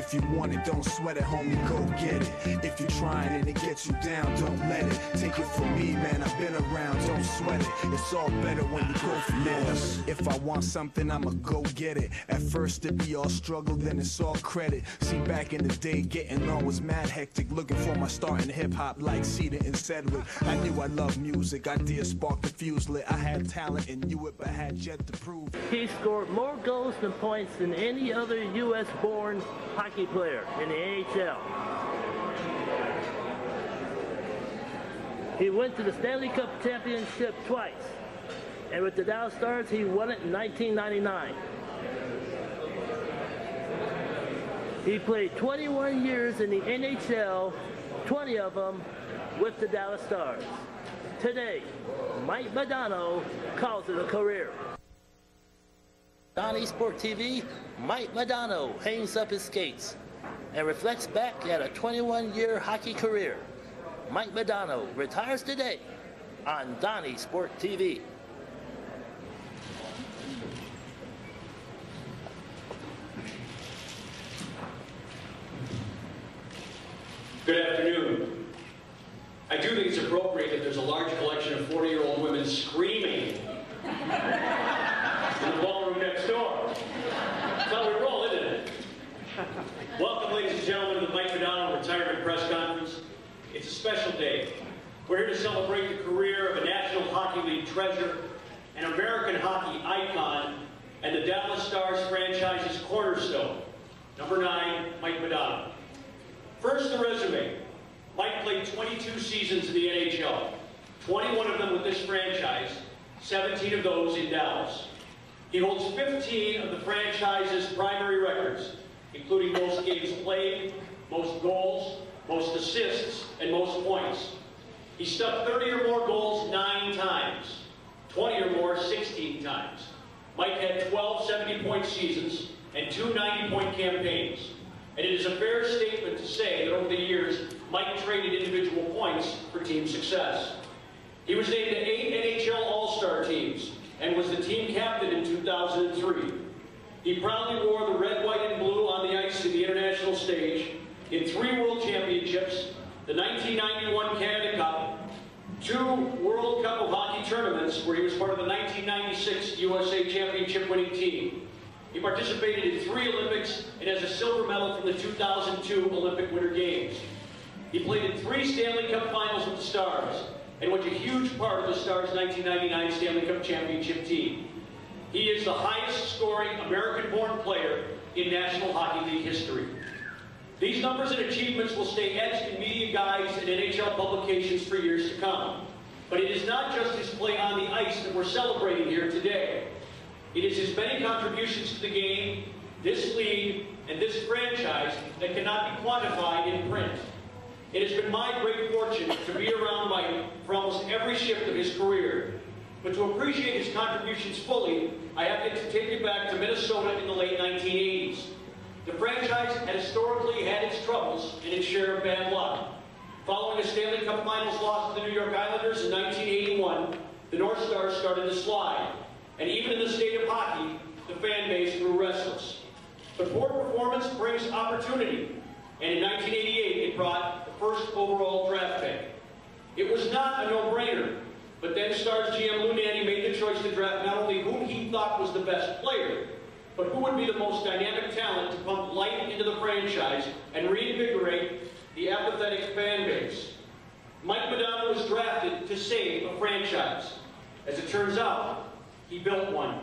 If you want it, don't sweat it, homie, go get it. If you're trying and it gets you down, don't let it. Take it from me, man, I've been around, don't sweat it. It's all better when you go for this. If I want something, I'ma go get it. At first it be all struggle, then it's all credit. See, back in the day, getting on was mad hectic. Looking for my start in hip-hop like Cedar and Sedgwick. I knew I loved music, idea sparked the fuse lit. I had talent and knew it, but had yet to prove. He scored more goals than points than any other U.S.-born hockey player in the NHL. He went to the Stanley Cup Championship twice, and with the Dallas Stars, he won it in 1999. He played 21 years in the NHL, 20 of them with the Dallas Stars. Today, Mike Modano calls it a career. Donniesport TV, Mike Modano hangs up his skates and reflects back at a 21-year hockey career. Mike Modano retires today on Donniesport TV. Good afternoon. I do think it's appropriate that there's a large collection of 40-year-old women screaming in the ballroom next door. That's how we roll, isn't it? Welcome, ladies and gentlemen, to the Mike Modano Retirement Press Conference. It's a special day. We're here to celebrate the career of a National Hockey League treasure, an American hockey icon, and the Dallas Stars franchise's cornerstone. Number 9, Mike Modano. First, the resume. Mike played 22 seasons in the NHL, 21 of them with this franchise, 17 of those in Dallas. He holds 15 of the franchise's primary records, including most games played, most goals, most assists, and most points. He stuck 30 or more goals 9 times, 20 or more 16 times. Mike had 12 70-point seasons and 2 90-point campaigns. And it is a fair statement to say that over the years, Mike traded individual points for team success. He was named to 8 NHL All-Star teams and was the team captain in 2003. He proudly wore the red, white, and blue on the ice in the international stage in 3 World Championships, the 1991 Canada Cup, 2 World Cup of Hockey tournaments where he was part of the 1996 USA Championship winning team. He participated in 3 Olympics and has a silver medal from the 2002 Olympic Winter Games. He played in 3 Stanley Cup finals with the Stars and was a huge part of the Stars' 1999 Stanley Cup championship team. He is the highest scoring American-born player in National Hockey League history. These numbers and achievements will stay etched in media guides and NHL publications for years to come. But it is not just his play on the ice that we're celebrating here today. It is his many contributions to the game, this league, and this franchise that cannot be quantified in print. It has been my great fortune to be around Mike for almost every shift of his career. But to appreciate his contributions fully, I have to take you back to Minnesota in the late 1980s. The franchise had historically had its troubles and its share of bad luck. Following a Stanley Cup Finals loss to the New York Islanders in 1981, the North Stars started to slide. And even in the state of hockey, the fan base grew restless. But poor performance brings opportunity. And in 1988, it brought the first overall draft pick. It was not a no-brainer, but then Stars GM Lou Nanne made the choice to draft not only whom he thought was the best player, but who would be the most dynamic talent to pump life into the franchise and reinvigorate the apathetic fan base. Mike Modano was drafted to save a franchise. As it turns out, he built one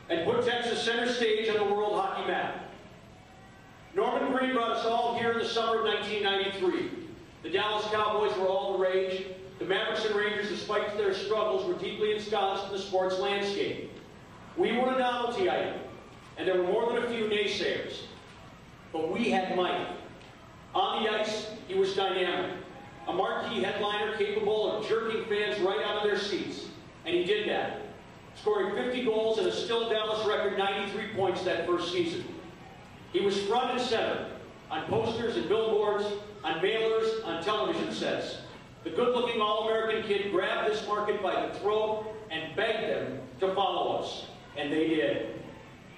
and put Texas center stage on the world hockey map. Norman Green brought us all here in the summer of 1993. The Dallas Cowboys were all the rage. The Mavericks and Rangers, despite their struggles, were deeply ensconced in the sports landscape. We were a novelty item, and there were more than a few naysayers. But we had Mike. On the ice, he was dynamic, a marquee headliner capable of jerking fans right out of their seats. And he did that, scoring 50 goals and a still Dallas record 93 points that first season. He was front and center on posters and billboards, on mailers, on television sets. The good-looking All-American kid grabbed this market by the throat and begged them to follow us, and they did.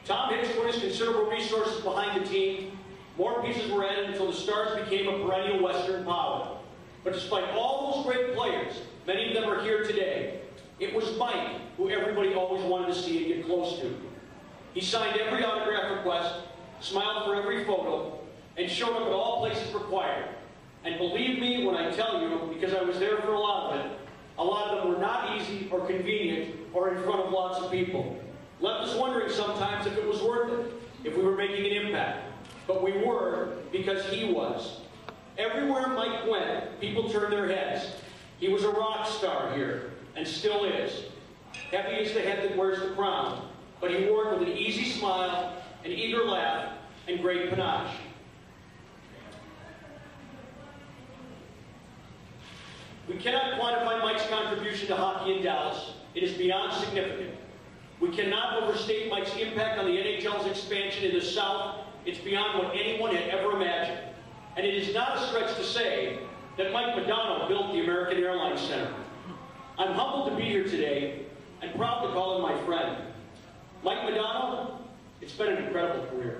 Tom Hicks put his considerable resources behind the team. More pieces were added until the Stars became a perennial Western power. But despite all those great players, many of them are here today, it was Mike who everybody always wanted to see and get close to. He signed every autograph request, smiled for every photo, and showed up at all places required. And believe me when I tell you, because I was there for a lot of it, a lot of them were not easy or convenient or in front of lots of people. Left us wondering sometimes if it was worth it, if we were making an impact. But we were, because he was. Everywhere Mike went, people turned their heads. He was a rock star here, and still is. Heavy is the head that wears the crown, but he wore it with an easy smile, an eager laugh, and great panache. We cannot quantify Mike's contribution to hockey in Dallas. It is beyond significant. We cannot overstate Mike's impact on the NHL's expansion in the South. It's beyond what anyone had ever imagined. And it is not a stretch to say that Mike Modano built the American Airlines Center. I'm humbled to be here today and proud to call him my friend. Mike Modano, it's been an incredible career.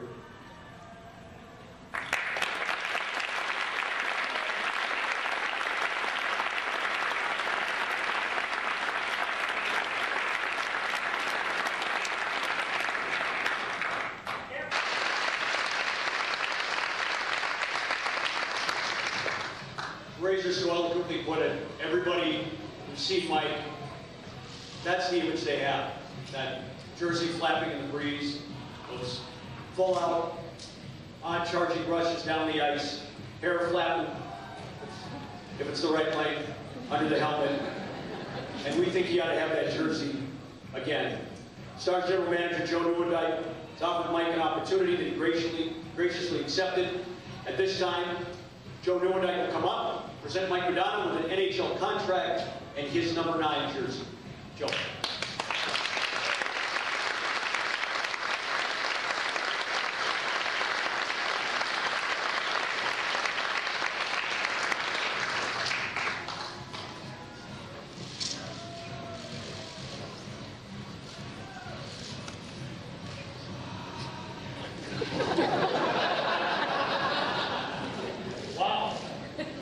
Razor so eloquently put it, everybody who sees Mike, that's the image they have. That jersey flapping in the breeze, those full-out, on-charging rushes down the ice, hair flapping, if it's the right length, under the helmet. And we think he ought to have that jersey again. Stars General Manager Joe Nieuwendyk has offered Mike an opportunity that he graciously accepted. At this time, Joe Nieuwendyk will come up, present Mike Modano with an NHL contract and his number 9 jersey. Joe.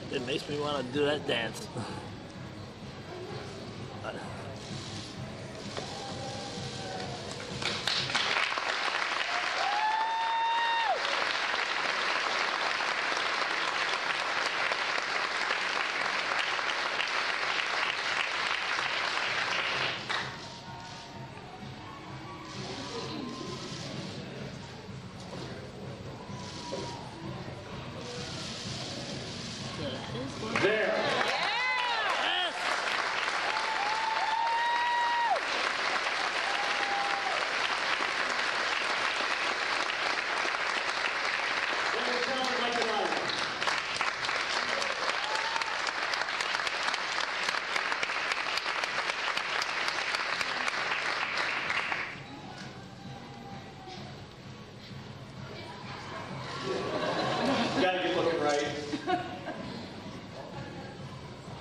It makes me want to do that dance. There. Gotta get looking right.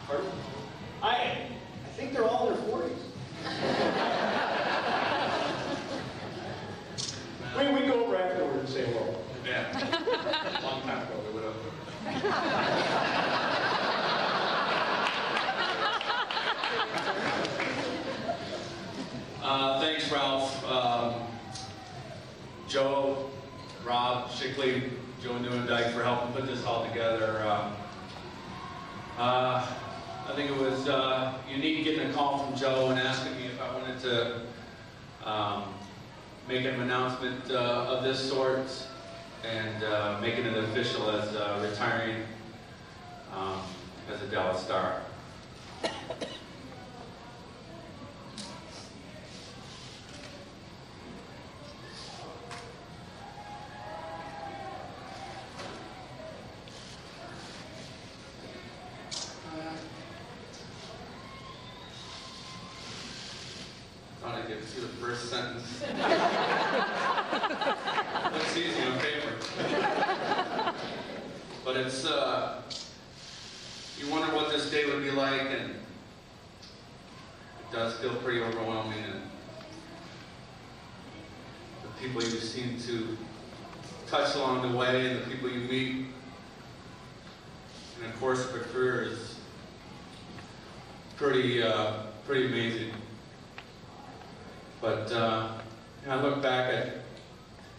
Pardon? I think they're all in their 40s. We go over afterward and say hello. Yeah. A long time ago, we would have. Thanks, Ralph. Joe, Rob, Shickley, Joe Nieuwendyk for helping put this all together. I think it was unique getting a call from Joe and asking me if I wanted to make an announcement of this sort and making it official as retiring as a Dallas Star. Thought I'd get to the first sentence. Looks easy on paper. But it's, you wonder what this day would be like, and it does feel pretty overwhelming, and the people you seem to touch along the way and the people you meet. And of course, the career is pretty amazing. But I look back at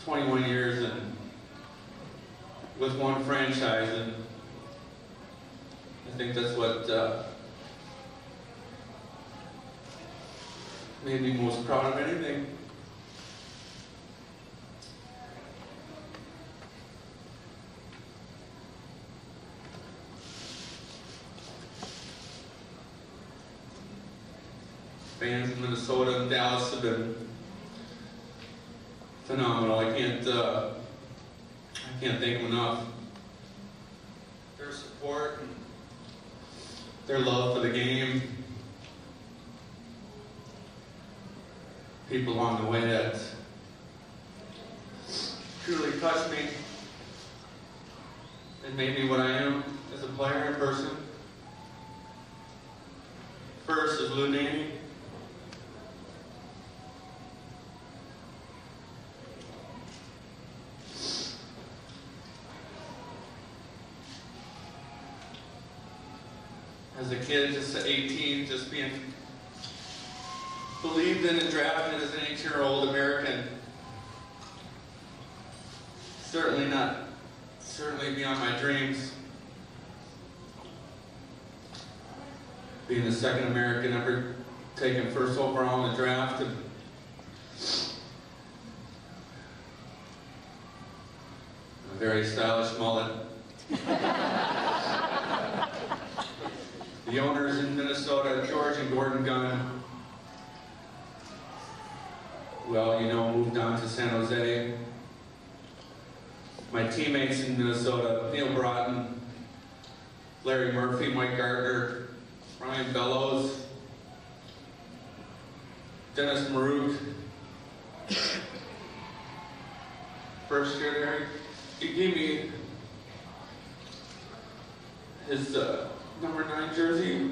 21 years and with one franchise, and I think that's what made me most proud of anything. Fans in Minnesota and Dallas have been phenomenal. I can't thank them enough. Their support and their love for the game. People along the way that truly touched me and made me what I am as a player and person. First is Lou Danny. As a kid, just at 18, just being believed in and drafted as an 18-year-old American. Certainly beyond my dreams. Being the second American ever taken first overall in the draft. And a very stylish mullet. The owners in Minnesota, George and Gordon Gunn, well, you know, moved on to San Jose. My teammates in Minnesota, Neil Broughton, Larry Murphy, Mike Gardner, Ryan Bellows, Dennis Maruk. First year there, he gave me his number 9 jersey.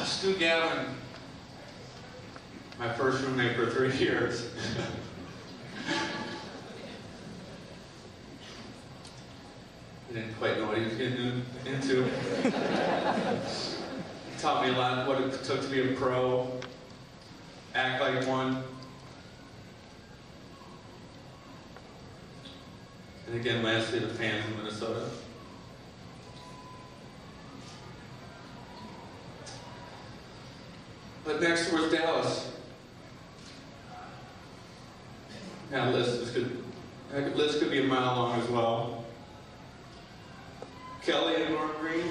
Stu Gavin, my first roommate for 3 years. He didn't quite know what he was getting into. He taught me a lot what it took to be a pro, act like one. And again, lastly, the fans in Minnesota. But next was Dallas. Now, list could be a mile long as well. Kelly and Norm Green.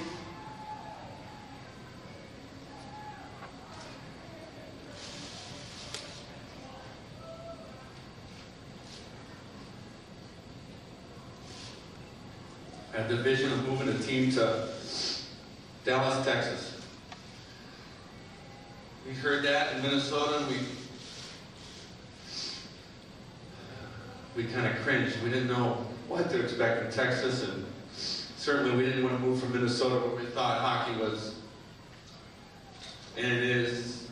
I had the vision of moving a team to Dallas, Texas. We heard that in Minnesota, and we kind of cringed. We didn't know what to expect in Texas, and certainly we didn't want to move from Minnesota where we thought hockey was, and it is,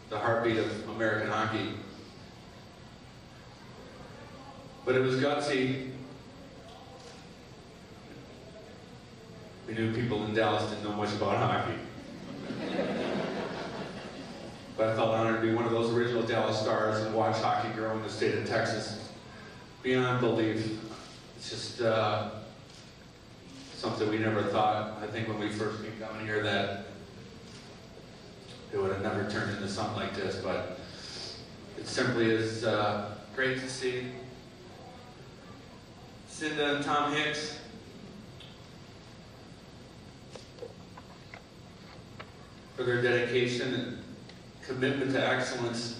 the heartbeat of American hockey. But it was gutsy. We knew people in Dallas didn't know much about hockey. But I felt honored to be one of those original Dallas stars and watch hockey grow in the state of Texas beyond belief. It's just something we never thought, I think when we first came down here, that it would have never turned into something like this, but it simply is great to see Cinda and Tom Hicks for their dedication and commitment to excellence.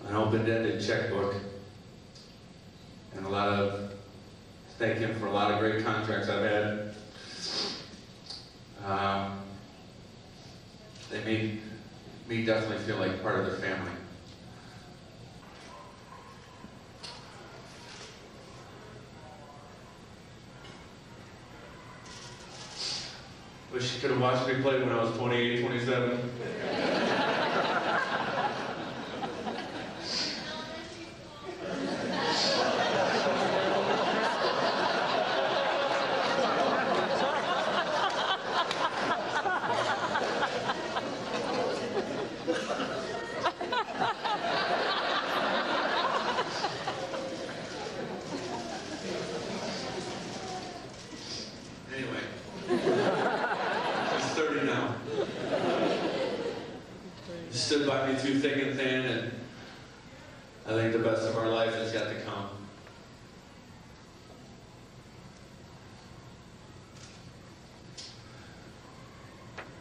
An open-ended checkbook, and thank him for a lot of great contracts I've had. They made me definitely feel like part of their family. Wish you could have watched me play when I was 28, 27. Stood by me through thick and thin, and I think the best of our life is yet to come.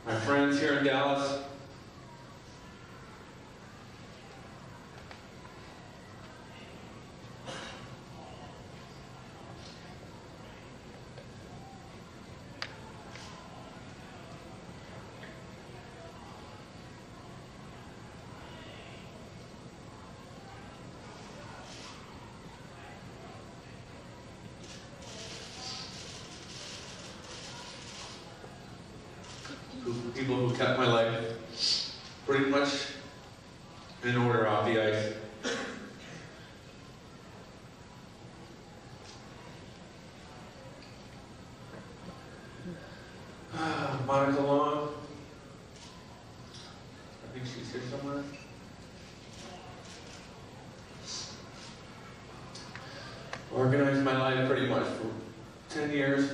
My friends here in Dallas, people who kept my life pretty much in order off the ice. Monica Long, I think she's here somewhere. Organized my life pretty much for 10 years.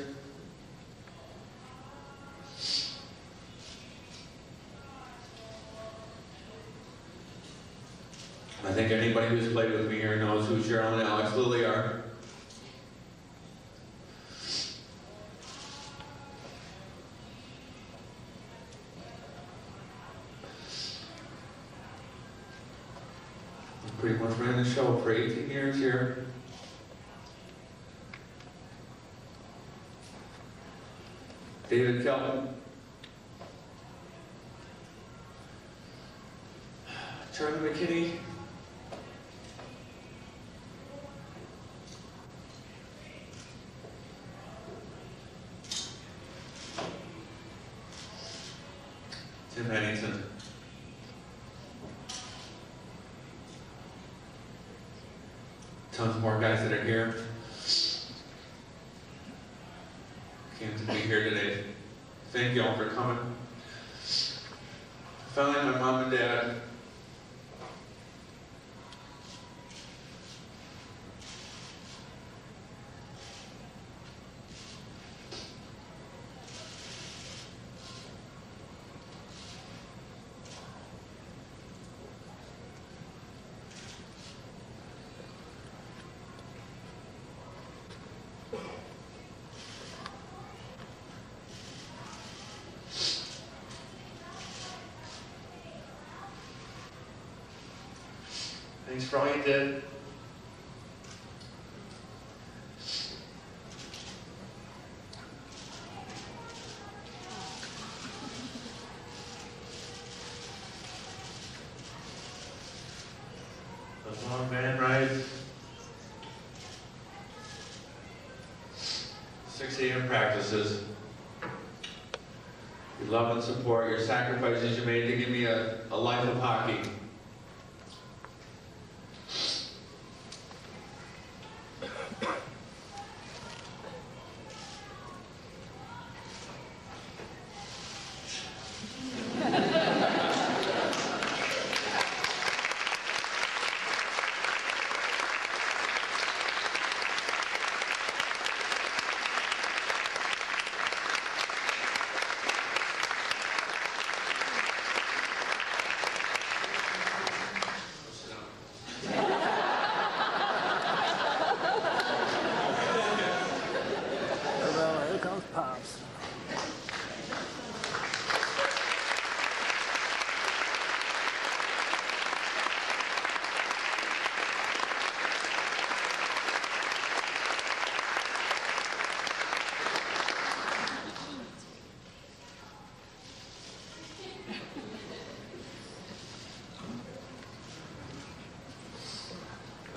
I think anybody who's played with me here knows who Cheryl and Alex Lilly are. I pretty much ran the show for 18 years here. David Kelton, Charlie McKinney, Tim Pennington, tons more guys that are here. Came to be here today. Thank you all for coming. Finally, my mom and dad. Thanks for all you did. Those long van rides. 6 a.m. practices. Your love and support, your sacrifices you made to give me a life of hockey.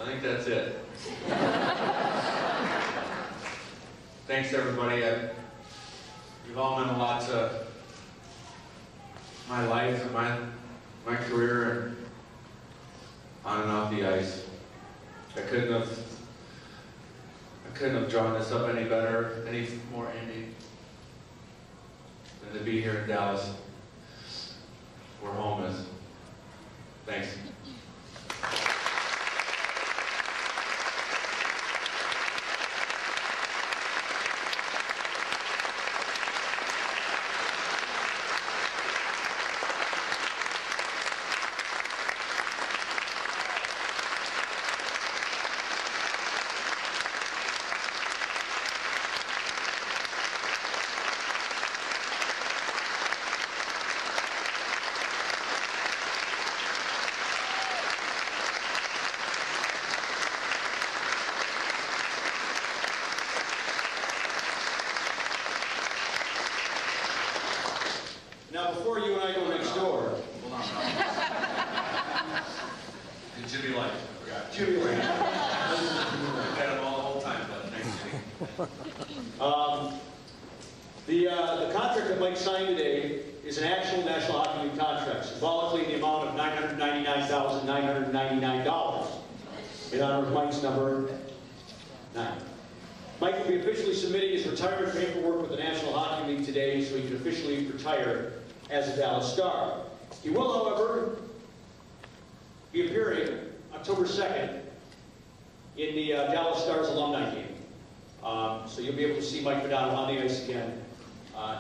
I think that's it. Thanks, everybody. You've all meant a lot to my life and my career and on and off the ice. I couldn't have drawn this up any better, any more Andy, than to be here in Dallas, where home is. Thanks. Now, before you and I go next door. Hold on. And Jimmy Light. I forgot. Jimmy Light. I've had him all the whole time, but thanks, Jimmy. The contract that Mike signed today is an actual National Hockey League contract, symbolically in the amount of $999,999, in honor of Mike's number 9. Mike will be officially submitting his retirement paperwork with the National Hockey League today, so he can officially retire as a Dallas Star. He will, however, be appearing October 2nd in the Dallas Stars alumni game. So you'll be able to see Mike Modano on the ice again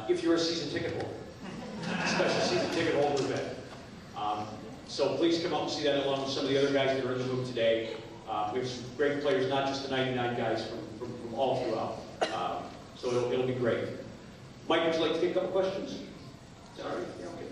if you're a season ticket holder, special season ticket holder event. So please come out and see that along with some of the other guys that are in the room today. We have some great players, not just the 99 guys from all throughout. So it'll be great. Mike, would you like to take a couple questions? Sorry. Yeah, okay.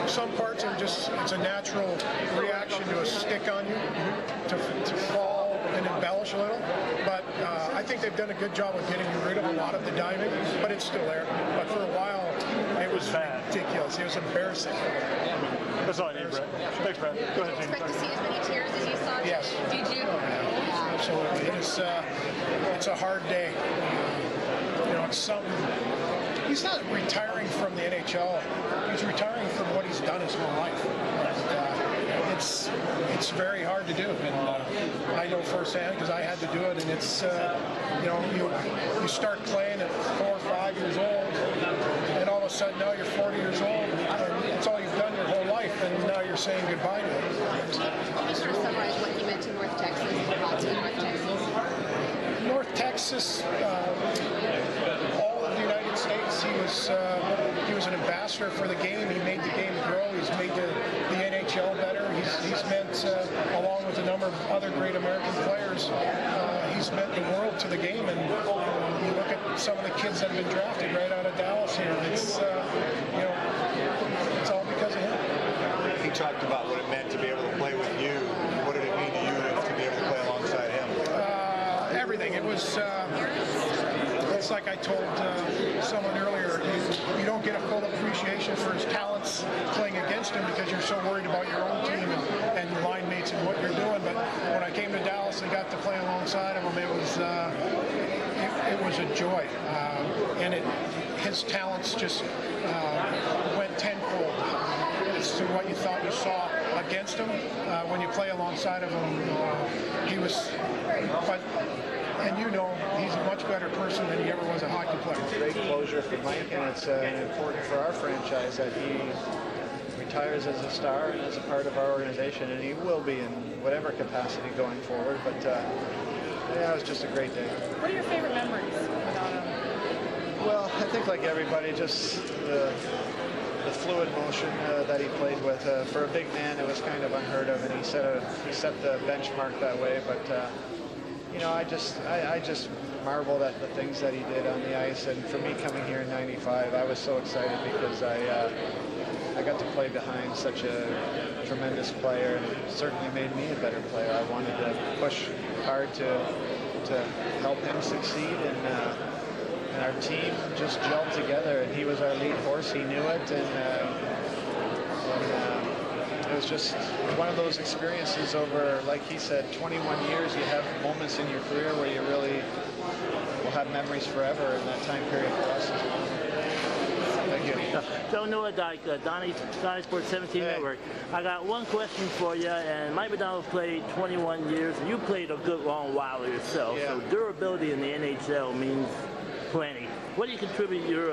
Some parts are just, it's a natural reaction to a stick on you, to fall and embellish a little. But I think they've done a good job of getting rid of a lot of the diving, but it's still there. But for a while, it was ridiculous. It was embarrassing. That's all I need, Brett. Thanks, Brett. Go ahead, Did you expect to see as many tears as you saw? Yes. Did you? Absolutely. It's a hard day. You know, it's something. He's not retiring from the NHL. He's retiring from what he's done his whole life. And, it's very hard to do, and I know firsthand because I had to do it. And it's you know, you start playing at 4 or 5 years old, and all of a sudden now you're 40 years old, and it's all you've done your whole life, and now you're saying goodbye to it. Just sort of summarize what he meant to North Texas and brought to North Texas. North Texas, all of the United States. He was an ambassador for the game. He made the game grow. He's made the NHL better. He's meant, along with a number of other great American players, he's meant the world to the game. And you look at some of the kids that have been drafted right out of Dallas here. It's you know, it's all because of him. He talked about what it meant to be able to play with you. What did it mean to you to be able to play alongside him? Everything. It was. It's like I told someone earlier, you don't get a full appreciation for his talents playing against him because you're so worried about your own team and your line mates and what you're doing. But when I came to Dallas and got to play alongside of him, it was a joy. And his talents just went tenfold as to what you thought you saw against him. When you play alongside of him, he was, and you know, he's a much better person than he ever was a hockey player. Great closure for Mike, and it's important for our franchise that he retires as a star and as a part of our organization, and he will be in whatever capacity going forward. But yeah, it was just a great day. What are your favorite memories about him? Well, I think like everybody, just the fluid motion that he played with. For a big man, it was kind of unheard of, and he set the benchmark that way. But you know, I just marveled at the things that he did on the ice. And for me, coming here in '95, I was so excited because I got to play behind such a tremendous player, and it certainly made me a better player. I wanted to push hard to help him succeed, and our team just gelled together, and he was our lead horse. He knew it, and it was just one of those experiences over, like he said, 21 years. You have moments in your career where you really will have memories forever, and that time period for us is one. Thank you. Joe Noah-Dyke, Donniesport 17 Network. I got one question for you, and Mike Modano played 21 years, and you played a good long while yourself. Yeah. So durability in the NHL means plenty. What do you contribute your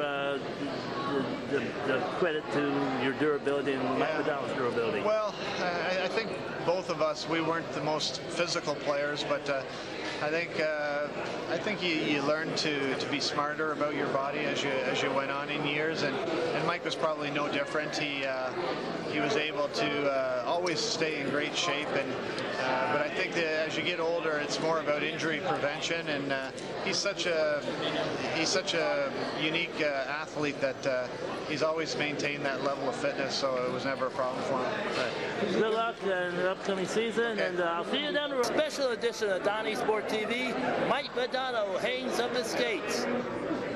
the credit to your durability and Mike Modano's durability? Well, I think both of us, we weren't the most physical players, but I think you learn to be smarter about your body as you went on in years, and Mike was probably no different. He was able to always stay in great shape, and but I think that as you get older, it's more about injury prevention, and he's such a unique athlete that he's always maintained that level of fitness, so it was never a problem for him. Right. Good luck in the upcoming season, and I'll see you down the road. Special edition of Donniesport TV, Mike Modano hangs up his skates.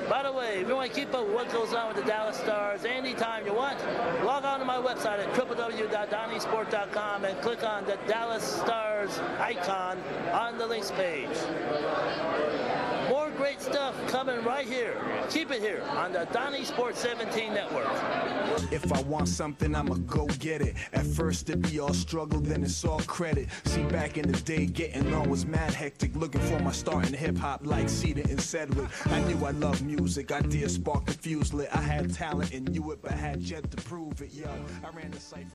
By the way, if you want to keep up with what goes on with the Dallas Stars anytime you want, log on to my website at www.donniesport.com and click on the Dallas Stars icon on the links page. More great stuff coming right here. Keep it here on the Donniesport 17 Network. If I want something, I'ma go get it. At first it be all struggle, then it's all credit. See, back in the day, getting on was mad hectic. Looking for my start in hip-hop like Cedar and Sedgwick. I knew I loved music, ideas sparked the fuse lit. I had talent and knew it, but had yet to prove it. Yo, I ran the cipher.